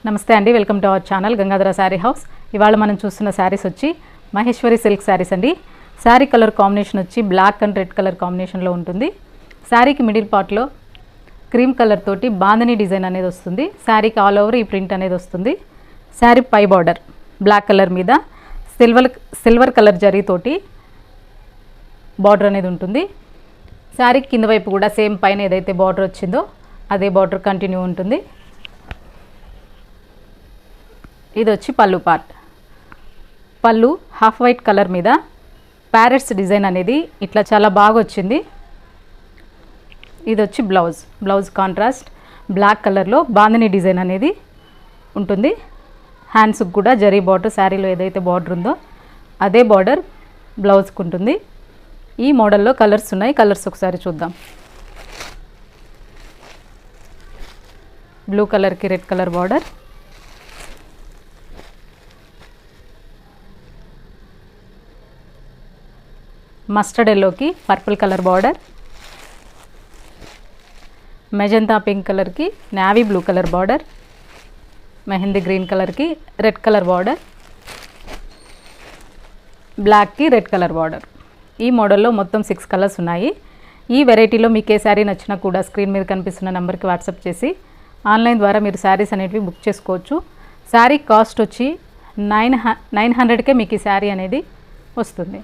నమస్తే అండి, welcome to our channel Gangadhara sari house. ఇవాళ మనం చూస్తున్న శారీస్ వచ్చి మహేశ్వరి సిల్క్ శారీస్ అండి. శారీ కలర్ కాంబినేషన్ వచ్చి బ్లాక్ అండ్ రెడ్ కలర్ కాంబినేషన్లో ఉంటుంది. శారీకి మిడిల్ పార్ట్లో క్రీమ్ కలర్ తోటి బాందని డిజైన్ అనేది వస్తుంది. శారీకి ఆల్ ఓవర్ ఈ ప్రింట్ అనేది వస్తుంది. శారీ పై బార్డర్ బ్లాక్ కలర్ మీద సిల్వర్ కలర్ జరీతోటి బార్డర్ అనేది ఉంటుంది. శారీకి కింద వైపు కూడా సేమ్ పైన ఏదైతే బార్డర్ వచ్చిందో అదే బార్డర్ కంటిన్యూ ఉంటుంది. ఇది వచ్చి పళ్ళు పార్ట్. పళ్ళు హాఫ్ వైట్ కలర్ మీద ప్యారెట్స్ డిజైన్ అనేది ఇట్లా చాలా బాగా వచ్చింది. ఇది వచ్చి బ్లౌజ్ కాంట్రాస్ట్ బ్లాక్ కలర్లో బాందని డిజైన్ అనేది ఉంటుంది. హ్యాండ్స్కి కూడా జరీ బార్డర్, శారీలో ఏదైతే బార్డర్ ఉందో అదే బార్డర్ బ్లౌజ్కి ఉంటుంది. ఈ మోడల్లో కలర్స్ ఉన్నాయి. కలర్స్ ఒకసారి చూద్దాం. బ్లూ కలర్కి రెడ్ కలర్ బార్డర్, మస్టర్డ్ ఎల్లోకి purple colour border, magenta pink కలర్కి navy blue colour border, mehndi green కలర్కి రెడ్ కలర్ బార్డర్, బ్లాక్కి రెడ్ కలర్ బార్డర్. ఈ మోడల్లో మొత్తం 6 కలర్స్ ఉన్నాయి. ఈ వెరైటీలో మీకు ఏ శారీ నచ్చినా కూడా స్క్రీన్ మీద కనిపిస్తున్న నెంబర్కి వాట్సాప్ చేసి ఆన్లైన్ ద్వారా మీరు శారీస్ అనేవి బుక్ చేసుకోవచ్చు. శారీ కాస్ట్ వచ్చి 900కే మీకు ఈ శారీ అనేది వస్తుంది.